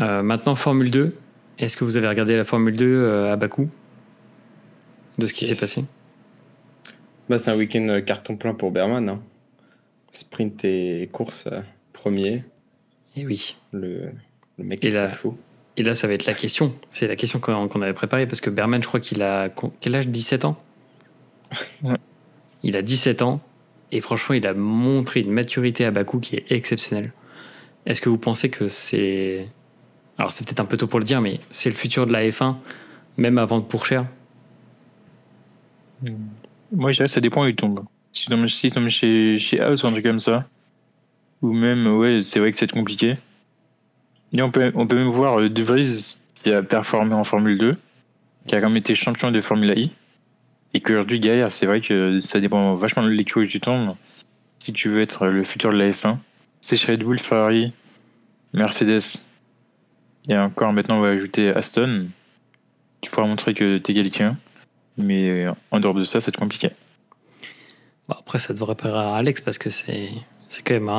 Maintenant, Formule 2. Est-ce que vous avez regardé la Formule 2 à Bakou, de ce qui s'est passé? C'est un week-end carton plein pour Berman. Hein. Sprint et course premier. Et oui. Le mec est trop chaud. Et là, ça va être la question. C'est la question qu'on avait préparée parce que Berman, je crois qu'il a quel âge? 17 ans. Ouais. Il a 17 ans et franchement, il a montré une maturité à Bakou qui est exceptionnelle. Est-ce que vous pensez que c'est... Alors, c'est peut-être un peu tôt pour le dire, mais c'est le futur de la F1, même avant de Pourchaire? Moi, je dirais que ça dépend où il tombe. Si il tombe chez House ou un truc comme ça, ou même, ouais, c'est vrai que c'est compliqué. Et on peut même voir De Vries qui a performé en Formule 2, qui a quand même été champion de Formule I, et qu'aujourd'hui galère. C'est vrai que ça dépend vachement de l'écurie où tu tombes. Si tu veux être le futur de la F1, c'est chez Red Bull, Ferrari, Mercedes, et encore maintenant on va ajouter Aston. Tu pourras montrer que t'es quelqu'un, mais en dehors de ça, c'est compliqué. Bon, après, ça devrait plaire à Alex parce que c'est quand même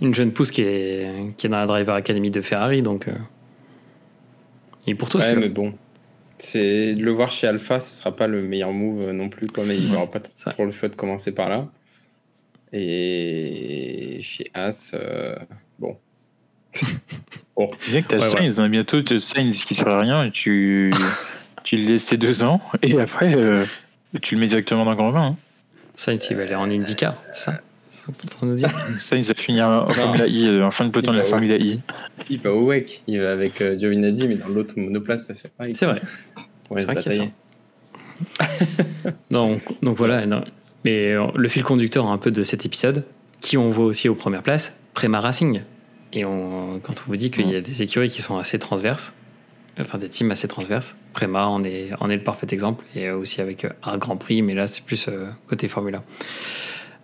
une jeune pousse qui est dans la Driver Academy de Ferrari, donc il est pour toi. Ouais, mais bon, c'est de le voir chez Alpha, ce sera pas le meilleur move non plus, quoi, mais il n'aura pas trop le feu de commencer par là. Et chez As, bon. Bon. Bien que t'as Sainz, hein, bientôt Sainz qui sera rien, et tu le laisses ces 2 ans, et après tu le mets directement dans le grand vin. Hein. Sainz, il va aller en IndyCar, c'est ça? C'est ce que tu es en train de nous dire? Sainz va finir en Formula I, en fin de peloton de la Formula I. Il va au WEC, il va avec Giovinazzi, mais dans l'autre monoplace, ça fait pareil. C'est vrai. Ouais, c'est vrai qu'il y a ça. donc voilà, non. Mais le fil conducteur un peu de cet épisode, qui on voit aussi aux premières places, Prema Racing. Et quand on vous dit qu'il y a des écuries qui sont assez transverses, enfin des teams assez transverses, Prema en est le parfait exemple, et aussi avec un Grand Prix, mais là c'est plus côté Formula.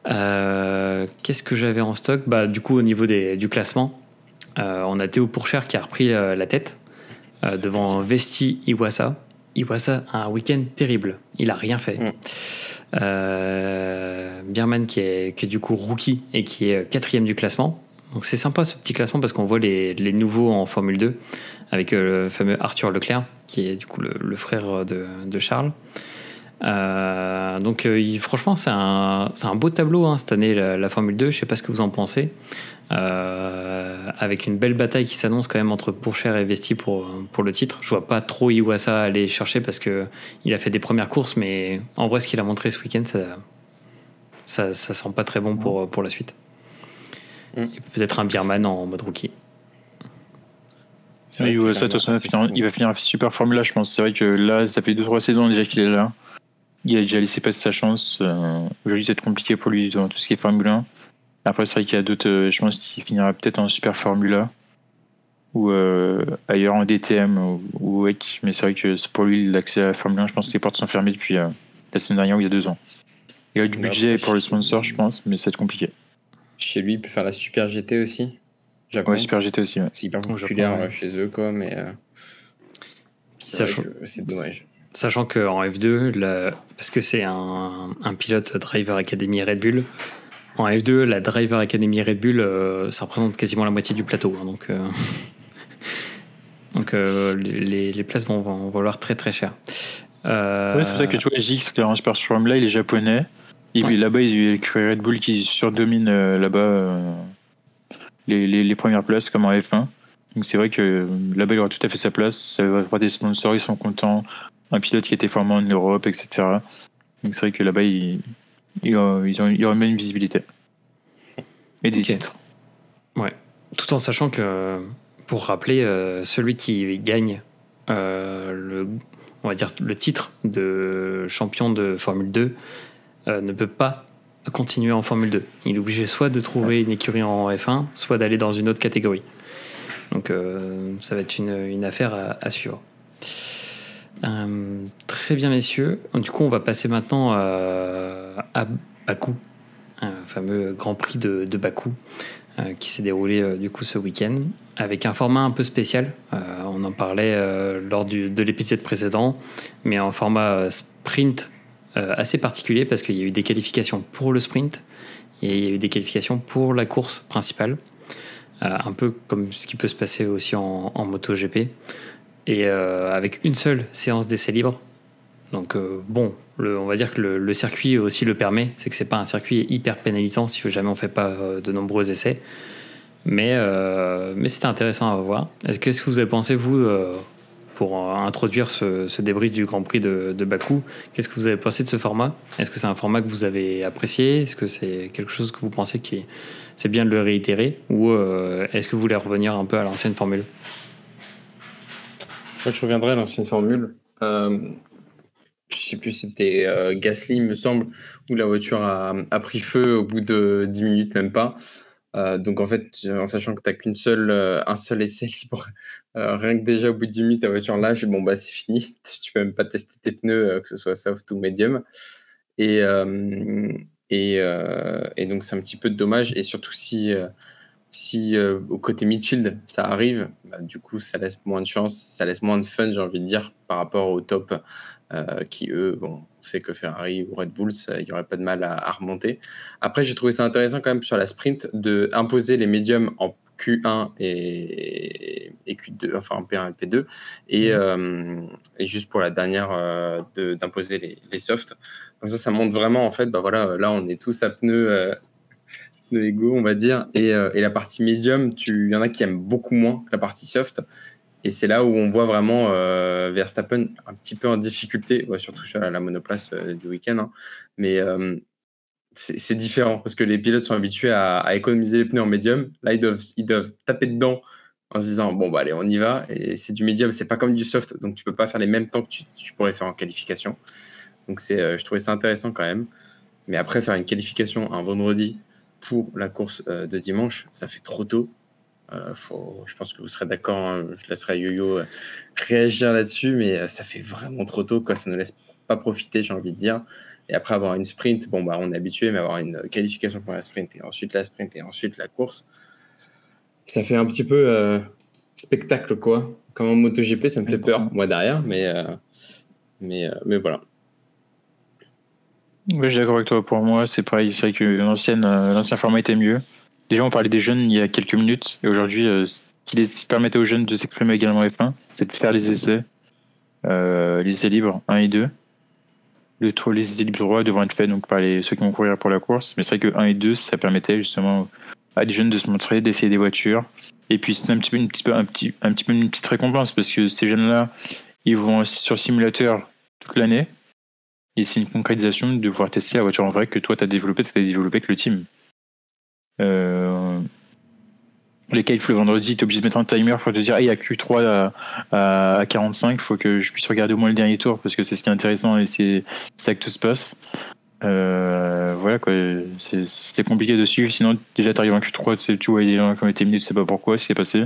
Qu'est-ce que j'avais en stock? Du coup, au niveau du classement, on a Théo Pourchaire qui a repris la tête devant Vesti Iwasa. Iwasa a un week-end terrible, il a rien fait. Bierman qui est du coup rookie et qui est 4e du classement. Donc c'est sympa ce petit classement parce qu'on voit les nouveaux en Formule 2 avec le fameux Arthur Leclerc qui est du coup le frère de Charles. Donc franchement c'est un beau tableau hein, cette année la Formule 2. Je sais pas ce que vous en pensez, avec une belle bataille qui s'annonce quand même entre Pourchaire et Vesti pour le titre. Je vois pas trop Iwasa aller chercher parce que il a fait des premières courses, mais en vrai ce qu'il a montré ce week-end ça sent pas très bon pour la suite. Et peut-être un Bierman en mode rookie. Oui, Iwasa de toute façon il va finir super Formula, je pense. C'est vrai que là ça fait 2-3 saisons déjà qu'il est là. Il a déjà laissé passer sa chance. Aujourd'hui, c'est compliqué pour lui dans tout ce qui est Formule 1. Après, c'est vrai qu'il y a d'autres. Je pense qu'il finira peut-être en Super Formula ou ailleurs en DTM ou WEC. Mais c'est vrai que pour lui, l'accès à la Formule 1, je pense que les portes sont fermées depuis la semaine dernière ou il y a 2 ans. Il y a du budget pour le sponsor, je pense, mais ça va être compliqué. Chez lui, il peut faire la Super GT aussi. Japon. Ouais, Super GT aussi. Ouais. C'est hyper populaire chez eux, quoi, mais c'est dommage. Sachant qu'en F2, parce que c'est un pilote Driver Academy Red Bull, en F2, la Driver Academy Red Bull, ça représente quasiment la moitié du plateau. Hein, donc les places vont valoir très très cher. Ouais, c'est pour ça que tu vois, JX, qui est en Super Formula, il est japonais. Et puis là-bas, il y a l'écurie Red Bull qui surdomine là-bas les premières places, comme en F1. Donc c'est vrai que là-bas, il aura tout à fait sa place. Ça va avoir des sponsors, ils sont contents. Un pilote qui a été formé en Europe, etc. Donc c'est vrai que là-bas, il y aura même une visibilité. Et des titres. Ouais. Tout en sachant que, pour rappeler, celui qui gagne on va dire le titre de champion de Formule 2 ne peut pas continuer en Formule 2. Il est obligé soit de trouver une écurie en F1, soit d'aller dans une autre catégorie. Donc ça va être une affaire à suivre. Très bien messieurs, du coup on va passer maintenant à Bakou, un fameux Grand Prix de Bakou qui s'est déroulé du coup ce week-end avec un format un peu spécial. On en parlait lors de l'épisode précédent, mais en format sprint assez particulier parce qu'il y a eu des qualifications pour le sprint et il y a eu des qualifications pour la course principale. un peu comme ce qui peut se passer aussi en MotoGP. Et avec une seule séance d'essai libre. Donc bon, on va dire que le circuit aussi le permet. C'est que c'est pas un circuit hyper pénalisant si jamais on fait pas de nombreux essais. Mais c'était intéressant à voir. Qu'est-ce que vous avez pensé, vous, pour introduire ce débrief du Grand Prix de Bakou? Qu'est-ce que vous avez pensé de ce format? Est-ce que c'est un format que vous avez apprécié? Est-ce que c'est quelque chose que vous pensez que c'est bien de le réitérer? Ou est-ce que vous voulez revenir un peu à l'ancienne formule? Moi, je reviendrai à l'ancienne formule. Je sais plus, c'était Gasly, il me semble, où la voiture a pris feu au bout de 10 minutes, même pas. Donc en fait, en sachant que tu n'as un seul essai libre, rien que déjà au bout de 10 minutes, ta voiture lâche, bon bah c'est fini. Tu peux même pas tester tes pneus, que ce soit soft ou medium. Et donc c'est un petit peu dommage. Et surtout si au côté midfield ça arrive, bah, du coup ça laisse moins de chance, ça laisse moins de fun, j'ai envie de dire, par rapport au top, qui eux, bon, on sait que Ferrari ou Red Bull, il n'y aurait pas de mal à remonter. Après, j'ai trouvé ça intéressant quand même sur la sprint de imposer les médiums en Q1 et Q2, enfin en P1 et P2, et juste pour la dernière d'imposer les softs. Donc ça montre vraiment, en fait, bah voilà, là on est tous à pneus égaux, on va dire, et la partie médium, il y en a qui aiment beaucoup moins que la partie soft. Et c'est là où on voit vraiment Verstappen un petit peu en difficulté, ouais, surtout sur la monoplace du week-end. Hein. Mais c'est différent parce que les pilotes sont habitués à économiser les pneus en médium. Là, ils doivent taper dedans en se disant bon, bah allez, on y va. Et c'est du médium, c'est pas comme du soft, donc tu peux pas faire les mêmes temps que tu pourrais faire en qualification. Donc je trouvais ça intéressant quand même. Mais après, faire une qualification un vendredi pour la course de dimanche, ça fait trop tôt. Je pense que vous serez d'accord, hein, je laisserai Yo-Yo réagir là-dessus, mais ça fait vraiment trop tôt, quoi. Ça ne laisse pas profiter, j'ai envie de dire. Et après avoir une sprint, bon, bah, on est habitué, mais avoir une qualification pour la sprint, et ensuite la sprint, et ensuite la course, ça fait un petit peu spectacle, quoi. Comme en MotoGP, ça me fait peur, moi, derrière, mais voilà. Ouais, je suis d'accord avec toi. Pour moi, c'est pareil. C'est vrai que l'ancien format était mieux. Déjà, on parlait des jeunes il y a quelques minutes. Et aujourd'hui, ce qui permettait aux jeunes de s'exprimer également F1, c'est de faire les essais libres 1 et 2. Les essais libres droits devront être faits donc, par ceux qui vont courir pour la course. Mais c'est vrai que 1 et 2, ça permettait justement à des jeunes de se montrer, d'essayer des voitures. Et puis, c'est un petit peu une petite récompense parce que ces jeunes-là, ils vont sur simulateur toute l'année. Et c'est une concrétisation de devoir tester la voiture en vrai que toi, tu as développé avec le team. Les qualifs le vendredi, tu es obligé de mettre un timer pour te dire il y a Q3 à 45, il faut que je puisse regarder au moins le dernier tour parce que c'est ce qui est intéressant et c'est ça que tout se passe. Voilà quoi, c'était compliqué de suivre, sinon déjà tu arrives en Q3, tu vois les gens qui ont été éliminés, tu sais pas pourquoi, ce qui est passé.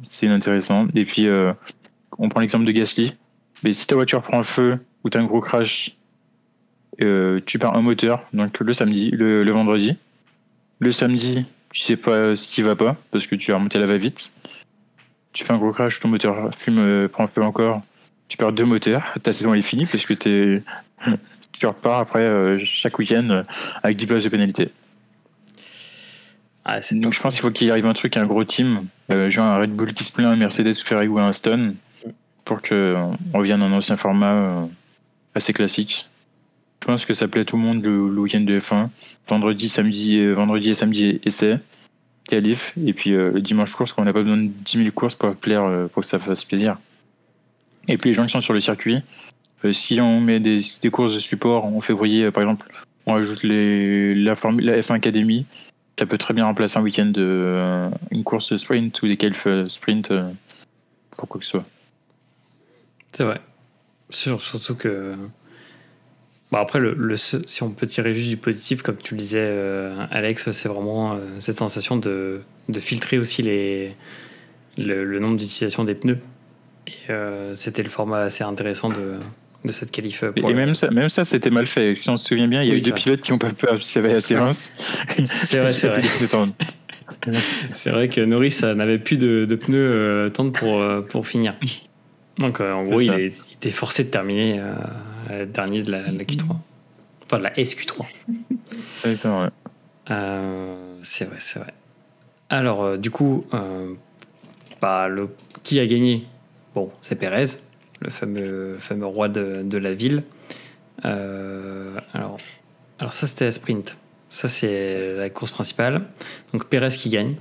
C'est inintéressant. Et puis on prend l'exemple de Gasly, mais si ta voiture prend le feu ou tu as un gros crash, tu perds un moteur, donc le vendredi. Le samedi, tu sais pas ce qui va pas, parce que tu as remonté la va-vite. Tu fais un gros crash, ton moteur prend feu encore. Tu perds 2 moteurs, ta saison est finie, parce que tu repars après chaque week-end avec 10 places de pénalité. Donc je pense qu'il faut qu'il arrive un truc, un gros team, genre un Red Bull qui se plaint, un Mercedes, Ferrari ou un Aston, pour qu'on revienne à un ancien format assez classique. Je pense que ça plaît à tout le monde le week-end de F1. Vendredi et samedi essai, qualif, et puis le dimanche course, quand on n'a pas besoin de 10 000 courses pour plaire, pour que ça fasse plaisir. Et puis les gens qui sont sur le circuit, si on met des courses de support en février, par exemple, on ajoute la F1 Academy, ça peut très bien remplacer un week-end une course sprint ou des qualifs sprint pour quoi que ce soit. C'est vrai. Surtout que bon, après, si on peut tirer juste du positif, comme tu le disais, Alex, c'est vraiment cette sensation de filtrer aussi le nombre d'utilisations des pneus. Et c'était le format assez intéressant de cette qualif. Et même ça, c'était mal fait. Si on se souvient bien, il y a eu 2 pilotes qui n'ont pas pu observer la séance. C'est vrai. C'est vrai que Norris n'avait plus de pneus tendres pour finir. Donc, en gros, il était forcé de terminer dernier de la Q3. Enfin, de la SQ3. Exactement, ouais. C'est vrai, c'est vrai. Alors, du coup, qui a gagné? Bon, c'est Pérez, le fameux roi de la ville. Alors ça, c'était la sprint. Ça, c'est la course principale. Donc, Pérez qui gagne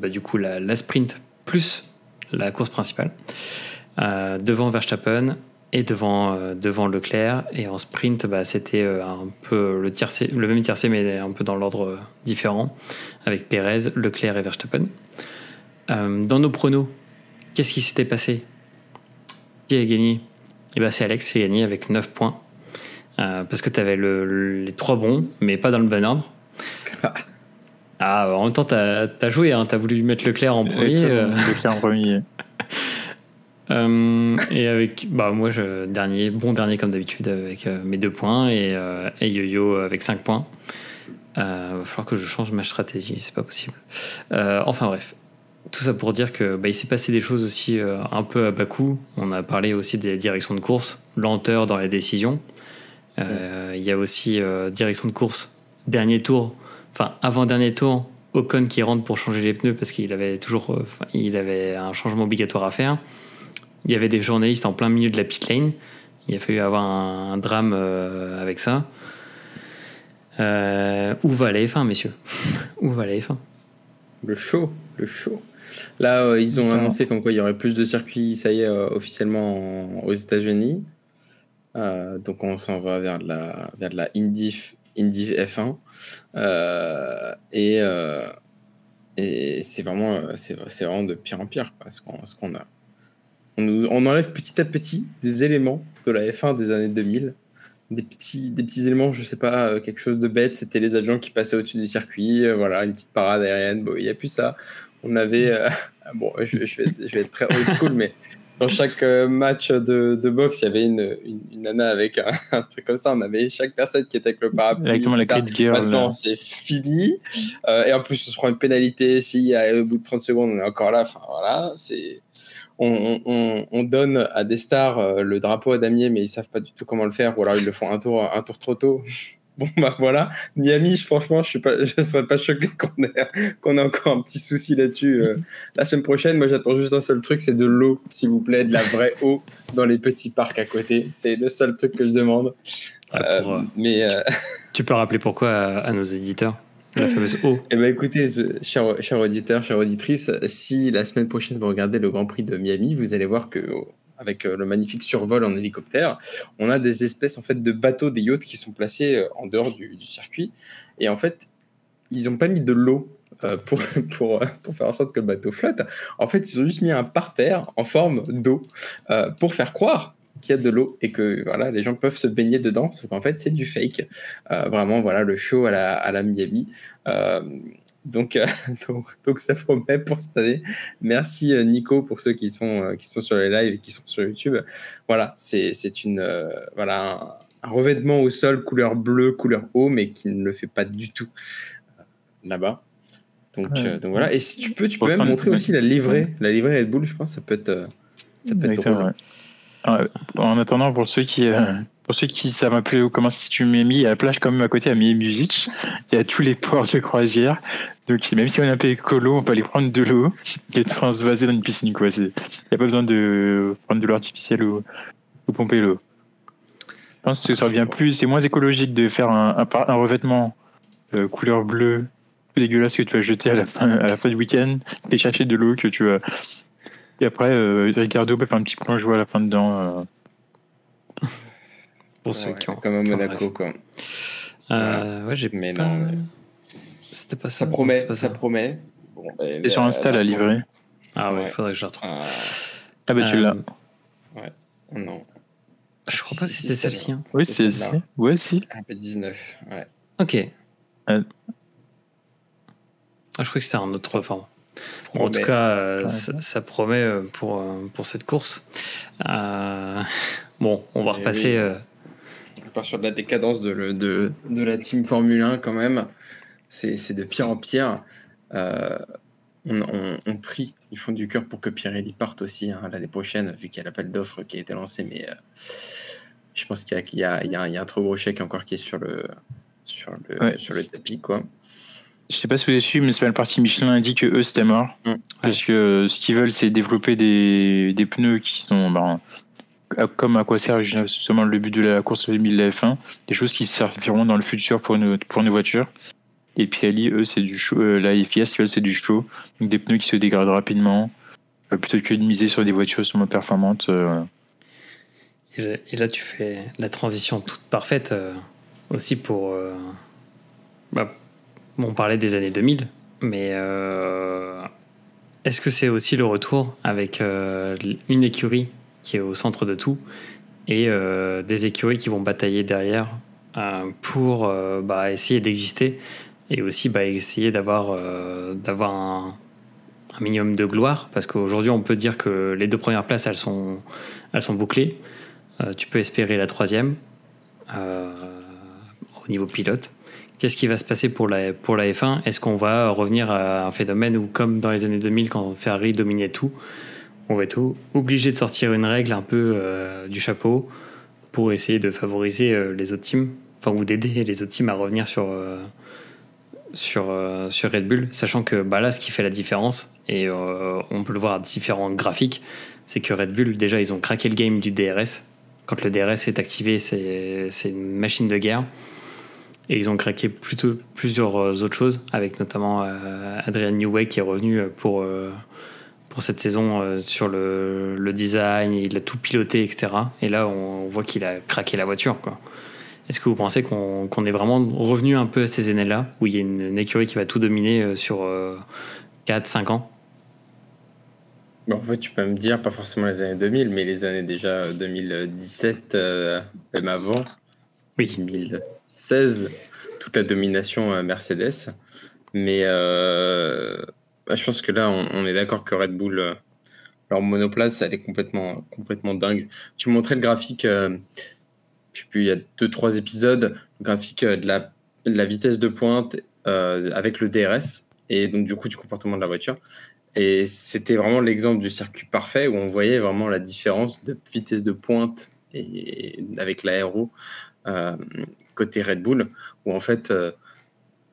du coup la sprint plus la course principale. Devant Verstappen et devant Leclerc. Et en sprint, c'était un peu le même tiercé, mais un peu dans l'ordre différent, avec Pérez, Leclerc et Verstappen. Dans nos pronos, qu'est-ce qui s'était passé? Qui a gagné? C'est Alex qui a gagné avec 9 points. Parce que tu avais les 3 bons, mais pas dans le bon ordre. En même temps, t'as joué, hein, t'as voulu mettre Leclerc en premier. Leclerc en premier. Et avec moi, dernier comme d'habitude, avec mes 2 points, et Yo-Yo avec 5 points. Va falloir que je change ma stratégie, c'est pas possible. Enfin bref. Tout ça pour dire que il s'est passé des choses aussi un peu à Bakou. On a parlé aussi des directions de course, lenteur dans les décisions. Il y a aussi direction de course, dernier tour, avant-dernier tour, Ocon qui rentre pour changer les pneus parce qu'il avait il avait un changement obligatoire à faire. Il y avait des journalistes en plein milieu de la pit lane. Il a fallu avoir un drame avec ça. Où va la F1, messieurs? Où va la F1? Le show. Là, ils ont annoncé comme quoi il y aurait plus de circuits, ça y est, officiellement aux États-Unis. Donc on s'en va vers de la Indy F1. Et c'est vraiment de pire en pire, quoi, ce qu'on a. On enlève petit à petit des éléments de la F1 des années 2000. Des petits éléments, je sais pas, quelque chose de bête, c'était les avions qui passaient au-dessus du circuit, voilà, une petite parade aérienne, il n'y a plus ça. On avait, je vais être très old school, mais dans chaque match de boxe, il y avait une nana avec un truc comme ça, on avait chaque personne qui était avec le parapluie. Exactement, la Grid Girl. Maintenant, c'est fini. Et en plus, on se prend une pénalité si au bout de 30 secondes, on est encore là. Enfin, voilà, c'est... On donne à des stars le drapeau à damier, mais ils savent pas du tout comment le faire, ou alors ils le font un tour trop tôt. Bon, voilà. Miami, franchement, je serais pas choqué qu'on ait encore un petit souci là-dessus. La semaine prochaine, moi, j'attends juste un seul truc, c'est de l'eau, s'il vous plaît, de la vraie eau dans les petits parcs à côté. C'est le seul truc que je demande. Tu peux rappeler pourquoi à nos éditeurs? La fameuse eau. Écoutez, chers auditeurs, chères auditrices, si la semaine prochaine vous regardez le Grand Prix de Miami, vous allez voir que avec le magnifique survol en hélicoptère, on a des espèces en fait de bateaux, des yachts qui sont placés en dehors du circuit. Et en fait, ils n'ont pas mis de l'eau pour faire en sorte que le bateau flotte. En fait, ils ont juste mis un parterre en forme d'eau pour faire croire qu'il y a de l'eau et que voilà, les gens peuvent se baigner dedans, sauf qu'en fait c'est du fake. Vraiment, voilà, le show à la Miami. Donc ça promet pour cette année. Merci Nico pour ceux qui sont sur les lives et qui sont sur YouTube. Voilà, c'est un revêtement au sol couleur bleue, couleur eau, mais qui ne le fait pas du tout là-bas. Donc voilà. Et si tu peux même montrer aussi la livrée Red Bull. Je pense que ça peut être drôle. En attendant, pour ceux qui savent un peu comment se situe Miami, il y a la plage quand même à côté à Miami Beach. Il y a tous les ports de croisière. Donc même si on est un peu écolo, on peut aller prendre de l'eau et se vaser dans une piscine, quoi. Il n'y a pas besoin de prendre de l'eau artificielle ou pomper l'eau. Je pense que ça revient plus. C'est moins écologique de faire un revêtement couleur bleue dégueulasse que tu vas jeter à la fin du week-end et chercher de l'eau que tu vas. Et après, Ricardo peut faire un petit plongeon à la fin dedans. Pour ceux qui ont. Comme à Monaco, quoi. Mais pas... non. C'était pas ça. Ça promet. Bon, c'était sur Insta, la livrée. Ah ouais, faudrait que je la retrouve. Tu l'as. Ouais. Non. Je crois pas que c'était celle-ci. Hein. Oui, c'est celle-ci. Ouais, si. Un peu 19. Ouais. Ok. Je crois que c'était un autre format. En tout cas, ça promet pour cette course. Bon, on va repasser. On part sur de la décadence de la team Formule 1 quand même. C'est de pire en pire. On prie du fond du cœur pour que Pirelli parte aussi l'année prochaine, vu qu'il y a l'appel d'offres qui a été lancé. Mais je pense qu'il y a un trop gros chèque encore qui est sur le tapis, quoi. Je sais pas si vous avez su, mais c'est pas le parti Michelin a dit que eux c'était mort. Parce que ce qu'ils veulent, c'est développer des pneus qui sont comme à quoi sert justement le but de la course automobile de la F1, des choses qui serviront dans le futur pour nos voitures. Et Pirelli, eux, c'est du show. La FIA, ce qu'ils veulent, c'est du show. Donc des pneus qui se dégradent rapidement, plutôt que de miser sur des voitures sûrement performantes. Et là, tu fais la transition toute parfaite aussi pour. On parlait des années 2000, mais est-ce que c'est aussi le retour avec une écurie qui est au centre de tout et des écuries qui vont batailler derrière pour essayer d'exister et aussi essayer d'avoir un minimum de gloire, parce qu'aujourd'hui on peut dire que les 2 premières places elles sont bouclées. Tu peux espérer la 3e au niveau pilote. Qu'est-ce qui va se passer pour la F1 ? Est-ce qu'on va revenir à un phénomène où, comme dans les années 2000 quand Ferrari dominait tout, on va être obligé de sortir une règle un peu du chapeau pour essayer de favoriser les autres teams, ou d'aider les autres teams à revenir sur Red Bull, sachant que là, ce qui fait la différence, et on peut le voir à différents graphiques, c'est que Red Bull, déjà, ils ont craqué le game du DRS. Quand le DRS est activé, c'est une machine de guerre. Et ils ont craqué plusieurs autres choses, avec notamment Adrian Newey qui est revenu pour cette saison sur le design, il a tout piloté, etc. Et là, on voit qu'il a craqué la voiture, quoi. Est-ce que vous pensez qu'on est vraiment revenu un peu à ces années-là, où il y a une écurie qui va tout dominer sur 4-5 ans ? En fait, tu peux me dire, pas forcément les années 2000, mais les années déjà 2017, même avant, oui. 2016, toute la domination Mercedes. Mais je pense que là, on est d'accord que Red Bull, leur monoplace, elle est complètement dingue. Tu me montrais le graphique, je sais plus, il y a 2-3 épisodes, le graphique de la vitesse de pointe avec le DRS, et donc du coup du comportement de la voiture. Et c'était vraiment l'exemple du circuit parfait où on voyait vraiment la différence de vitesse de pointe et avec l'aéro côté Red Bull, où en fait,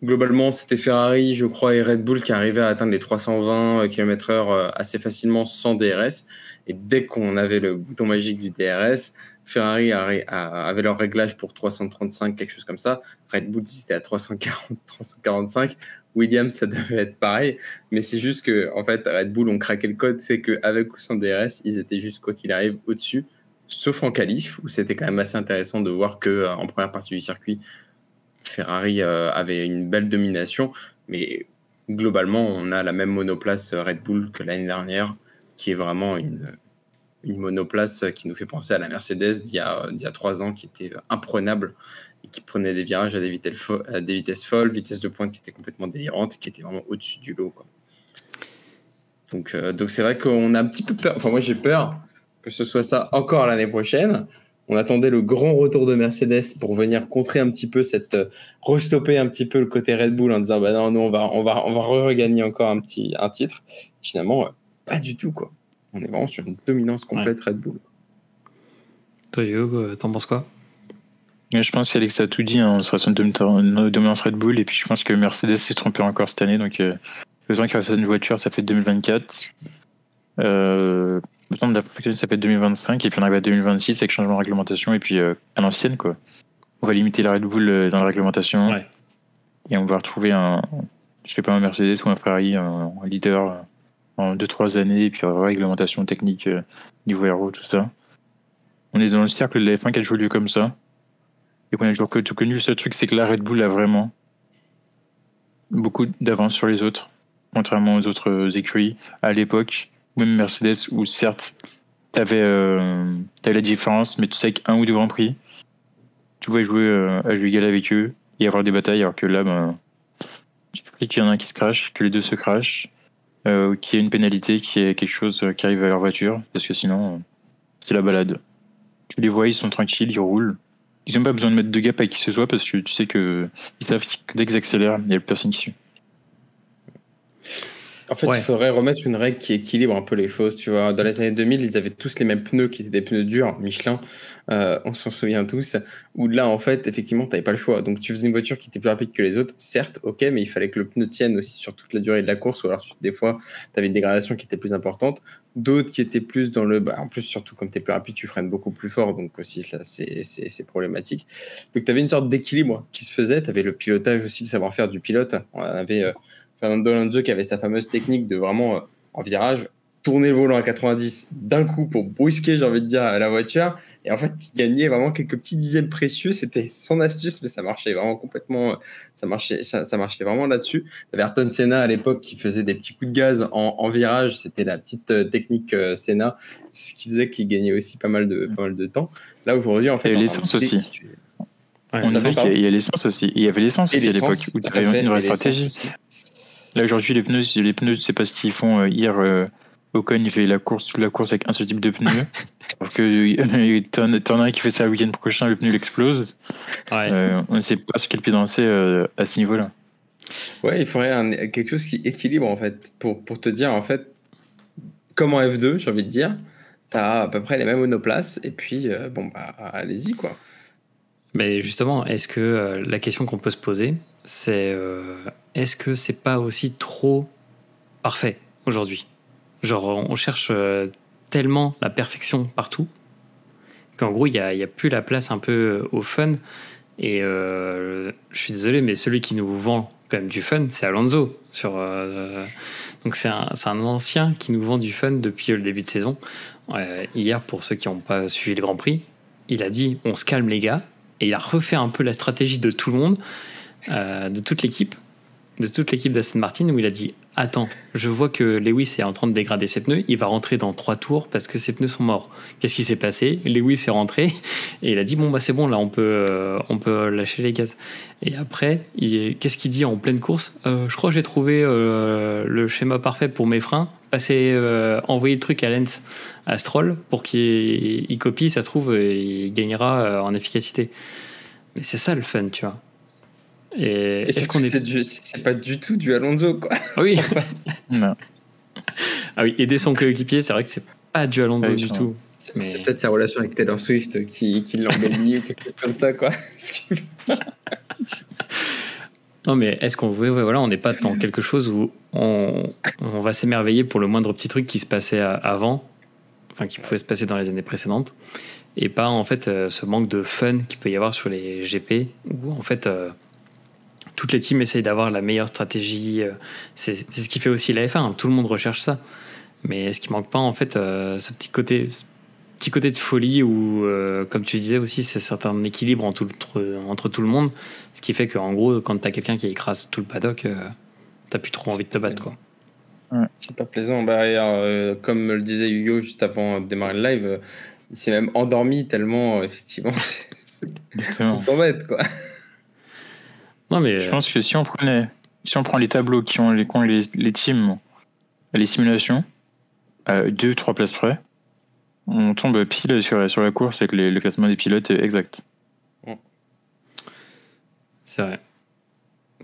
globalement, c'était Ferrari, je crois, et Red Bull qui arrivaient à atteindre les 320 km/h assez facilement sans DRS. Et dès qu'on avait le bouton magique du DRS, Ferrari avait leur réglage pour 335, quelque chose comme ça. Red Bull, c'était à 340, 345. Williams, ça devait être pareil. Mais c'est juste que, en fait, Red Bull ont craqué le code. C'est qu'avec ou sans DRS, ils étaient juste, quoi qu'il arrive, au-dessus. Sauf en qualif, où c'était quand même assez intéressant de voir qu'en première partie du circuit, Ferrari avait une belle domination. Mais globalement, on a la même monoplace Red Bull que l'année dernière, qui est vraiment une monoplace qui nous fait penser à la Mercedes d'il y a 3 ans, qui était imprenable et qui prenait des virages à des vitesses folles, vitesse de pointe qui était complètement délirante et qui était vraiment au-dessus du lot, quoi. Donc c'est vrai qu'on a un petit peu peur. Enfin, moi, j'ai peur que ce soit ça encore l'année prochaine. On attendait le grand retour de Mercedes pour venir contrer un petit peu restopper un petit peu le côté Red Bull en disant non, nous on va regagner encore un titre. Finalement, pas du tout, quoi. On est vraiment sur une dominance complète Red Bull. Toi, Hugo, t'en penses quoi ? Je pense qu'Alex a tout dit, on sera sur une dominance Red Bull, et puis je pense que Mercedes s'est trompé encore cette année, donc le temps qu'il va faire une voiture, ça fait 2024. Le temps de la production, ça fait 2025, et puis on arrive à 2026 avec changement de réglementation, et puis à l'ancienne, quoi. On va limiter la Red Bull dans la réglementation, et on va retrouver un Mercedes ou un Ferrari, un leader en 2-3 années, et puis réglementation technique, niveau aéro, tout ça. On est dans le cercle de la F1 qui a évolué comme ça, et qu'on a toujours tout connu. Le seul truc, c'est que la Red Bull a vraiment beaucoup d'avance sur les autres, contrairement aux autres écuries à l'époque, même Mercedes, où certes, t'avais la différence, mais tu sais qu'un ou deux Grands Prix, tu pouvais jouer égal avec eux et avoir des batailles, alors que là, tu sais qu'il y en a un qui se crache, que les deux se crachent, qu'il y a une pénalité, qu'il y a quelque chose qui arrive à leur voiture, parce que sinon, c'est la balade. Tu les vois, ils sont tranquilles, ils roulent. Ils n'ont pas besoin de mettre de gap avec qui que ce soit, parce que tu sais qu'ils savent que dès qu'ils accélèrent, il n'y a personne qui suit. En fait, il Ouais, faudrait remettre une règle qui équilibre un peu les choses, tu vois. Dans les années 2000, ils avaient tous les mêmes pneus qui étaient des pneus durs, Michelin, on s'en souvient tous, où là, en fait, effectivement, tu n'avais pas le choix. Donc, tu faisais une voiture qui était plus rapide que les autres, certes, ok, mais il fallait que le pneu tienne aussi sur toute la durée de la course, ou alors des fois, tu avais une dégradation qui était plus importante, d'autres qui étaient plus dans le... Bah, en plus, surtout, comme tu es plus rapide, tu freines beaucoup plus fort, donc aussi, là, c'est problématique. Donc, tu avais une sorte d'équilibre qui se faisait, tu avais le pilotage aussi, le savoir-faire du pilote, on avait... Fernando Alonso qui avait sa fameuse technique de vraiment, en virage, tourner le volant à 90 d'un coup pour brusquer, j'ai envie de dire, la voiture. Et en fait, il gagnait vraiment quelques petits dixièmes précieux. C'était son astuce, mais ça marchait vraiment complètement. Ça marchait vraiment là-dessus. Il y avait Ayrton Senna à l'époque qui faisait des petits coups de gaz en virage. C'était la petite technique Senna, ce qui faisait qu'il gagnait aussi pas mal de temps. Là, aujourd'hui, en fait, Et en l'essence termes aussi. ouais. On T'as sait fait, qu'il y a l'essence aussi. Il y avait l'essence et aussi à l'époque l'essence, où tout tu à avais fait, une vraie et l'essence stratégie. aussi. Là aujourd'hui les pneus c'est pas ce qu'ils font. Hier Ocon il fait toute la course avec un seul type de pneu. Alors que t'en as un qui fait ça le week-end prochain, le pneu il explose. Ouais. On ne sait pas sur quel pied danser à ce niveau-là. Ouais, il faudrait quelque chose qui équilibre en fait, pour te dire en fait, comme en F2, j'ai envie de dire, t'as à peu près les mêmes monoplaces, et puis bon bah allez-y quoi. Mais justement, est-ce que la question qu'on peut se poser, c'est est-ce que c'est pas aussi trop parfait aujourd'hui? Genre, on cherche tellement la perfection partout qu'en gros, il y a plus la place un peu au fun. Et je suis désolé, mais celui qui nous vend quand même du fun, c'est Alonso. Donc c'est un ancien qui nous vend du fun depuis le début de saison. Hier, pour ceux qui n'ont pas suivi le Grand Prix, il a dit on se calme les gars. Et il a refait un peu la stratégie de tout le monde, de toute l'équipe d'Aston Martin, où il a dit attends, je vois que Lewis est en train de dégrader ses pneus, il va rentrer dans 3 tours parce que ses pneus sont morts. Qu'est-ce qui s'est passé? Lewis est rentré et il a dit bon bah c'est bon, là on peut lâcher les gaz. Et après qu'est-ce qu'il dit en pleine course? Je crois que j'ai trouvé le schéma parfait pour mes freins, envoyer le truc à Lens, à Stroll, pour qu'il copie, ça se trouve il gagnera en efficacité. Mais c'est ça le fun, tu vois. Et Et est-ce surtout, qu'on est... c'est pas du tout du Alonso quoi. Ah oui. Non. Ah oui, aider son coéquipier, c'est vrai que c'est pas du Alonso Ouais, du sûr. tout. Mais... C'est peut-être sa relation avec Taylor Swift qui l'embellit ou quelque chose comme ça quoi. Non, mais est-ce qu'on voilà, on n'est pas dans quelque chose où on va s'émerveiller pour le moindre petit truc qui se passait avant, enfin qui pouvait se passer dans les années précédentes, et pas en fait ce manque de fun qu'il peut y avoir sur les GP, où en fait toutes les teams essayent d'avoir la meilleure stratégie. C'est ce qui fait aussi la F1, hein, tout le monde recherche ça. Mais est-ce qu'il manque pas en fait ce petit côté de folie où, comme tu disais aussi, c'est certain équilibre entre tout le monde, ce qui fait qu'en gros, quand t'as quelqu'un qui écrase tout le paddock, t'as plus trop envie de te battre, quoi. Ouais. C'est pas plaisant. Bah, comme le disait Hugo juste avant de démarrer le live, il s'est même endormi tellement, effectivement, Exactement. on s'embête quoi. Non, mais Je pense que si on prend les tableaux qui ont les teams, les simulations, à 2-3 places près, on tombe pile sur la course avec le classement des pilotes exact. c'est vrai.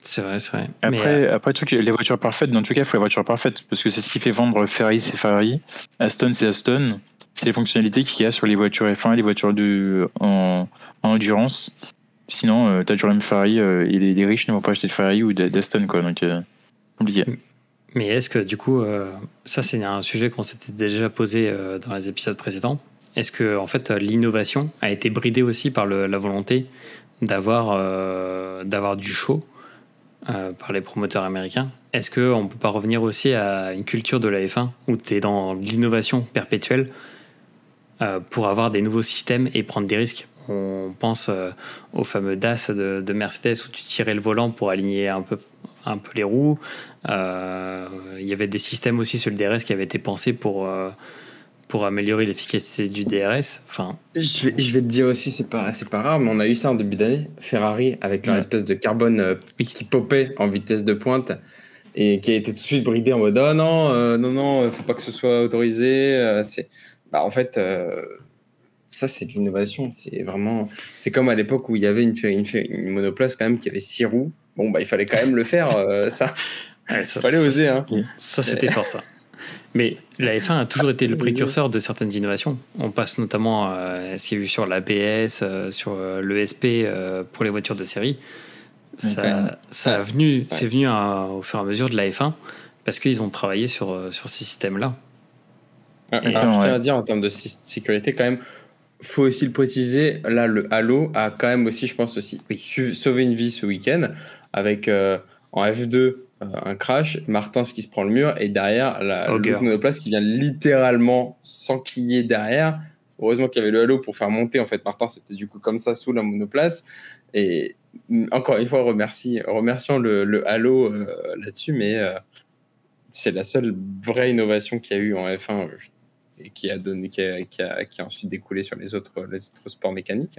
C'est vrai. Après les voitures parfaites, dans tout cas, il faut les voitures parfaites, parce que c'est ce qui fait vendre Ferrari, c'est Ferrari, Aston, c'est Aston. C'est les fonctionnalités qu'il y a sur les voitures F1 et les voitures en endurance. Sinon, t'as toujours le même Ferrari, et les riches ne vont pas acheter de Ferrari ou d'Aston, quoi. Donc, compliqué. Mais est-ce que du coup, ça c'est un sujet qu'on s'était déjà posé dans les épisodes précédents. Est-ce que en fait l'innovation a été bridée aussi par la volonté d'avoir du show par les promoteurs américains? Est-ce qu'on ne peut pas revenir aussi à une culture de la F1 où tu es dans l'innovation perpétuelle pour avoir des nouveaux systèmes et prendre des risques? On pense au fameux DAS de Mercedes où tu tirais le volant pour aligner un peu les roues. Il y avait des systèmes aussi sur le DRS qui avaient été pensés pour améliorer l'efficacité du DRS. Enfin, Je vais te dire aussi, c'est pas rare, mais on a eu ça en début d'année. Ferrari, avec leur espèce de carbone qui popait en vitesse de pointe et qui a été tout de suite bridé en mode « Oh non, non, faut pas que ce soit autorisé. » En fait, ça, c'est de l'innovation. C'est comme à l'époque où il y avait une monoplace quand même qui avait 6 roues. Bon, bah, il fallait quand même le faire, ça. Ouais, Fallait oser, hein. Ça, c'était fort, ça. Mais la F1 a toujours été le précurseur de certaines innovations. On passe notamment à ce qu'il y a eu sur l'ABS, sur l'ESP pour les voitures de série. C'est venu au fur et à mesure de la F1 parce qu'ils ont travaillé sur ces systèmes-là. Alors, je tiens à dire, en termes de sécurité, quand même, faut aussi le préciser, là, le Halo a quand même aussi, je pense aussi, sauvé une vie ce week-end avec en F2 un crash, Martins qui se prend le mur et derrière l'autre monoplace qui vient littéralement s'enquiller derrière. Heureusement qu'il y avait le Halo pour faire monter. En fait, Martins c'était du coup comme ça sous la monoplace. Et encore une fois, remercions le Halo là-dessus, mais c'est la seule vraie innovation qu'il y a eu en F1 et qui a ensuite découlé sur les autres sports mécaniques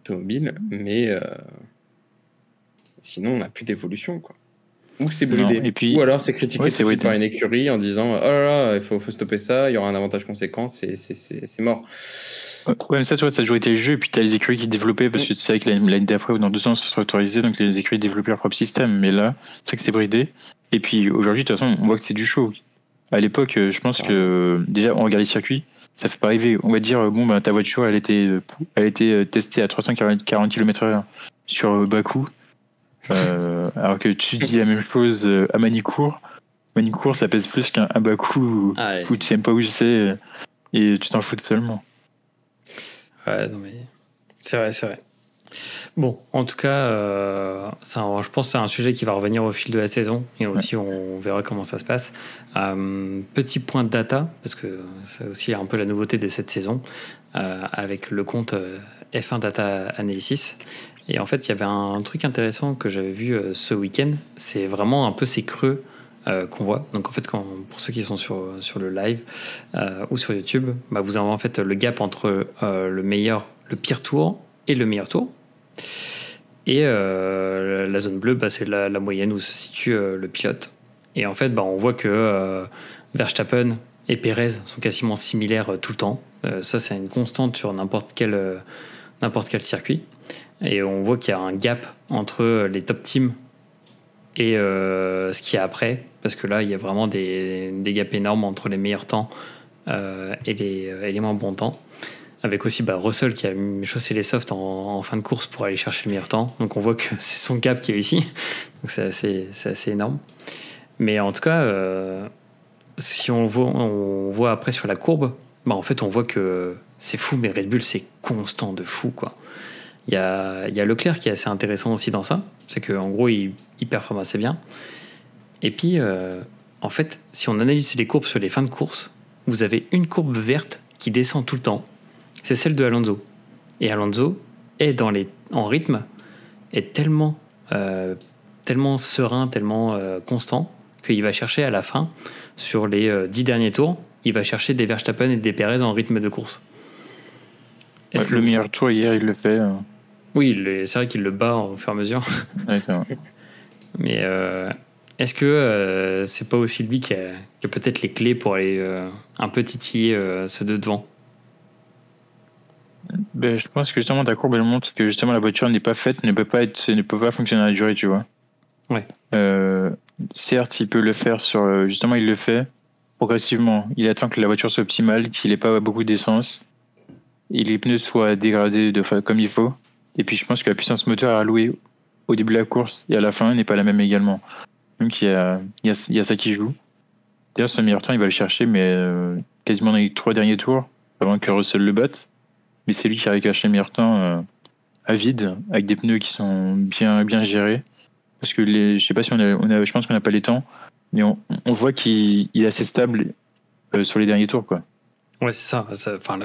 automobiles, mais sinon on n'a plus d'évolution, quoi. Ou c'est bridé, ou alors c'est critiqué par une écurie en disant oh là là, il faut stopper ça, il y aura un avantage conséquent, c'est mort. Ouais, mais ça, tu vois, ça a toujours été le jeu, et puis t'as les écuries qui développaient, parce que tu sais que l'année d'après ou dans 2 ans, ça sera autorisé, donc les écuries développaient leur propre système, mais là, c'est vrai que c'était bridé. Et puis aujourd'hui, de toute façon, on voit que c'est du show. À l'époque, je pense que déjà, on regarde les circuits, ça fait pas rêver. On va dire, bon, bah, ta voiture, elle était testée à 340 km/h sur Bakou, alors que tu dis la même chose à Manicourt. Manicourt, ça pèse plus qu'un Bakou où tu sais même pas où c'est et tu t'en fous totalement. Ouais, non mais c'est vrai. Bon, en tout cas, je pense que c'est un sujet qui va revenir au fil de la saison et aussi on verra comment ça se passe. Petit point de data, parce que c'est aussi un peu la nouveauté de cette saison, avec le compte F1 Data Analysis. Et en fait, il y avait un truc intéressant que j'avais vu ce week-end, c'est vraiment un peu ces creux qu'on voit. Donc en fait, pour ceux qui sont sur le live ou sur YouTube, bah, vous avez en fait le gap entre le pire tour et le meilleur tour. Et la zone bleue, bah, c'est la moyenne où se situe le pilote. Et en fait, bah, on voit que Verstappen et Perez sont quasiment similaires tout le temps. Ça, c'est une constante sur n'importe quel circuit. Et on voit qu'il y a un gap entre les top teams et ce qu'il y a après, parce que là il y a vraiment des gaps énormes entre les meilleurs temps et les moins bons temps, avec aussi Russell qui a chaussé les softs en fin de course pour aller chercher le meilleur temps, donc on voit que c'est son gap qui est ici, donc c'est assez énorme. Mais en tout cas si on voit après sur la courbe, en fait on voit que c'est fou, mais Red Bull c'est constant de fou, quoi. Il y a Leclerc qui est assez intéressant aussi dans ça. C'est qu'en gros, il performe assez bien. Et puis, en fait, si on analyse les courbes sur les fins de course, vous avez une courbe verte qui descend tout le temps. C'est celle de Alonso. Et Alonso est en rythme, est tellement serein, tellement constant, qu'il va chercher à la fin, sur les 10 derniers tours, il va chercher des Verstappen et des Perez en rythme de course. Le meilleur tour hier, il le fait. Oui, c'est vrai qu'il le bat au fur et à mesure. Mais est-ce que c'est pas aussi lui qui a peut-être les clés pour aller un peu titiller ceux de devant? Je pense que justement ta courbe elle montre que justement la voiture n'est pas faite, ne peut pas fonctionner à la durée, tu vois. Ouais. Certes, il peut le faire justement il le fait progressivement. Il attend que la voiture soit optimale, qu'il n'ait pas beaucoup d'essence, et les pneus soient dégradés comme il faut. Et puis je pense que la puissance moteur allouée au début de la course et à la fin n'est pas la même également. Donc il y a ça qui joue. D'ailleurs, son meilleur temps, il va le chercher, mais quasiment dans les 3 derniers tours, avant que Russell le batte. Mais c'est lui qui arrive à chercher le meilleur temps à vide, avec des pneus qui sont bien gérés. Parce que je sais pas si je pense qu'on n'a pas les temps, mais on voit qu'il est assez stable sur les derniers tours, quoi. Ouais, c'est ça. Enfin,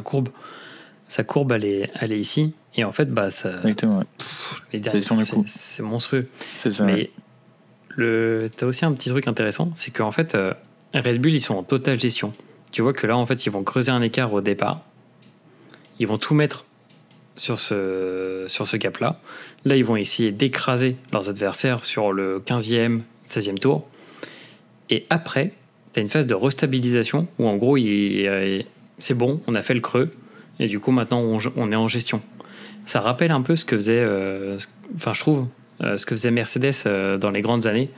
sa courbe, elle est ici. Et en fait, ça. Exactement, ouais. Les derniers tours, c'est monstrueux. C'est ça. Mais t'as aussi un petit truc intéressant, c'est qu'en fait, Red Bull, ils sont en totale gestion. Tu vois que là, en fait, ils vont creuser un écart au départ. Ils vont tout mettre sur ce gap-là. Là, ils vont essayer d'écraser leurs adversaires sur le 15e, 16e tour. Et après, tu as une phase de restabilisation où, en gros, c'est bon, on a fait le creux. Et du coup, maintenant, on est en gestion. Ça rappelle un peu ce que faisait, je trouve, ce que faisait Mercedes dans les grandes années,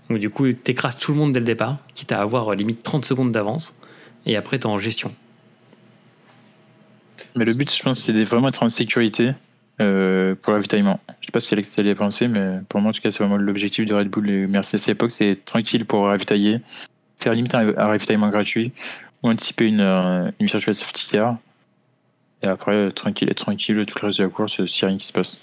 où du coup, t'écrases tout le monde dès le départ, quitte à avoir limite 30 secondes d'avance, et après, t'es en gestion. Mais le but, je pense, c'est de vraiment être en sécurité pour l'avitaillement. Je sais pas ce qu'Alex allait penser, mais pour moi, en tout cas, c'est vraiment l'objectif de Red Bull et Mercedes à l'époque, c'est être tranquille pour ravitailler, faire limite un ravitaillement gratuit, ou anticiper une virtual safety car. Et après, être tranquille, tout le reste de la course, s'il n'y a rien qui se passe.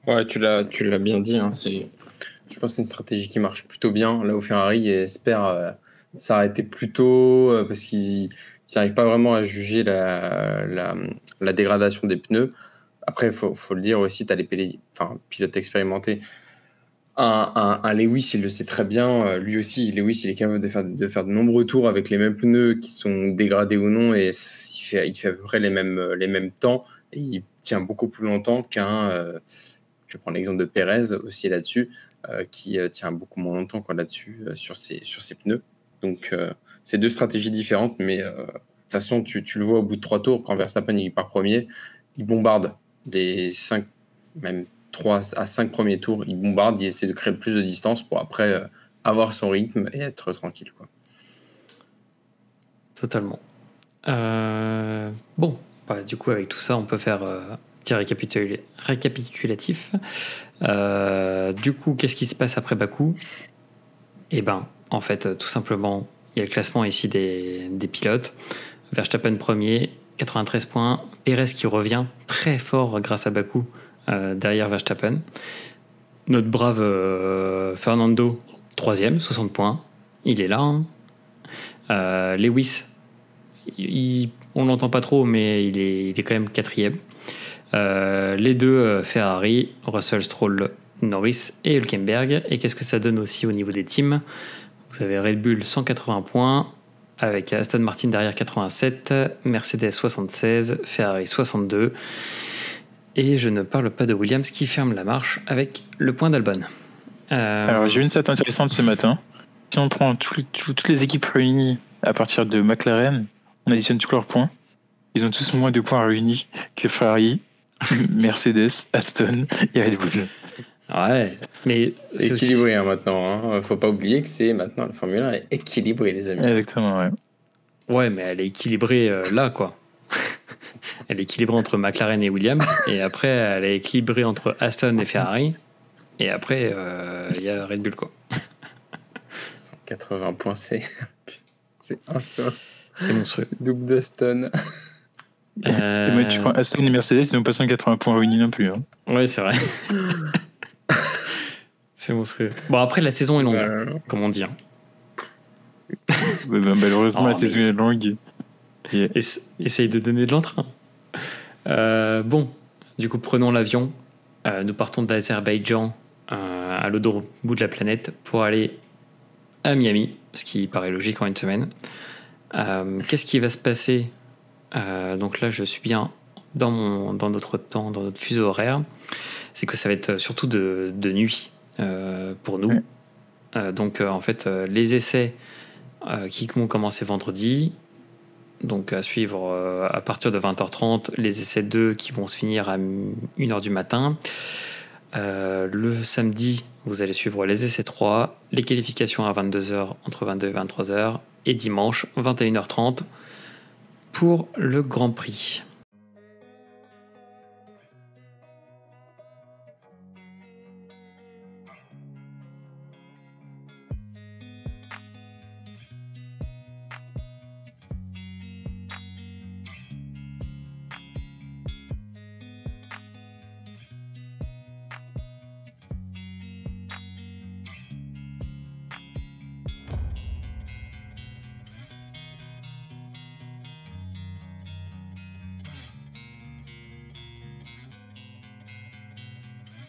Ouais, tu l'as bien dit. Hein, je pense que c'est une stratégie qui marche plutôt bien. Là où Ferrari espère s'arrêter plus tôt parce qu'ils n'arrivent pas vraiment à juger la dégradation des pneus. Après, il faut le dire aussi, tu as les pilotes expérimentés. Un Lewis, il le sait très bien. Lui aussi, Lewis, il est capable de faire de nombreux tours avec les mêmes pneus qui sont dégradés ou non. Et il fait à peu près les mêmes temps. Et il tient beaucoup plus longtemps qu'un... je vais prendre l'exemple de Pérez aussi là-dessus, qui tient beaucoup moins longtemps là-dessus sur ses pneus. Donc, c'est deux stratégies différentes. Mais de toute façon, tu le vois au bout de 3 tours, quand Verstappen il part premier, il bombarde les 5, même 3 à 5 premiers tours, il bombarde, il essaie de créer le plus de distance pour après avoir son rythme et être tranquille, quoi. Totalement. Bon, du coup, avec tout ça, on peut faire un petit récapitulatif. Du coup, qu'est-ce qui se passe après Bakou ? Eh ben, en fait, tout simplement, il y a le classement ici des pilotes. Verstappen premier, 93 points. Pérez qui revient très fort grâce à Bakou derrière Verstappen. Notre brave Fernando, troisième, 60 points. Il est là. Hein. Lewis, on l'entend pas trop, mais il est quand même quatrième. Les deux Ferrari, Russell, Stroll, Norris et Hülkenberg. Et qu'est-ce que ça donne aussi au niveau des teams ? Vous avez Red Bull 180 points, avec Aston Martin derrière 87, Mercedes 76, Ferrari 62. Et je ne parle pas de Williams qui ferme la marche avec le point d'Albon. Alors j'ai vu une stat intéressante ce matin. Si on prend toutes les équipes réunies à partir de McLaren, on additionne tous leurs points. Ils ont tous moins de points réunis que Ferrari, Mercedes, Aston et Red Bull. Ouais, mais c'est équilibré aussi... maintenant. Hein. Faut pas oublier que c'est maintenant la Formule 1 est équilibrée, les amis. Exactement, ouais. Ouais, mais elle est équilibrée là, quoi. Elle est équilibrée entre McLaren et Williams, et après elle est équilibrée entre Aston et Ferrari, et après il y a Red Bull, quoi. 180 points, c'est insolent. C'est monstrueux. C'est double d'Aston. Tu prends Aston et Mercedes, ils n'ont pas 180 points réunis non plus. Hein. Ouais, c'est vrai. C'est monstrueux. Bon, après, la saison est longue, comme on dit. Hein. Malheureusement, la saison est longue. Essaye de donner de l'entrain. Bon, du coup, prenons l'avion. Nous partons d'Azerbaïdjan à l'autre bout de la planète pour aller à Miami, ce qui paraît logique en une semaine. Qu'est-ce qui va se passer ? Donc là, je suis bien dans notre temps, dans notre fuseau horaire. C'est que ça va être surtout de nuit pour nous. Donc, en fait, les essais qui vont commencer vendredi. Donc, à suivre à partir de 20h30. Les essais 2 qui vont se finir à 1h du matin. Le samedi, vous allez suivre les essais 3. Les qualifications à 22h, entre 22 et 23h. Et dimanche, 21h30. Pour le Grand Prix.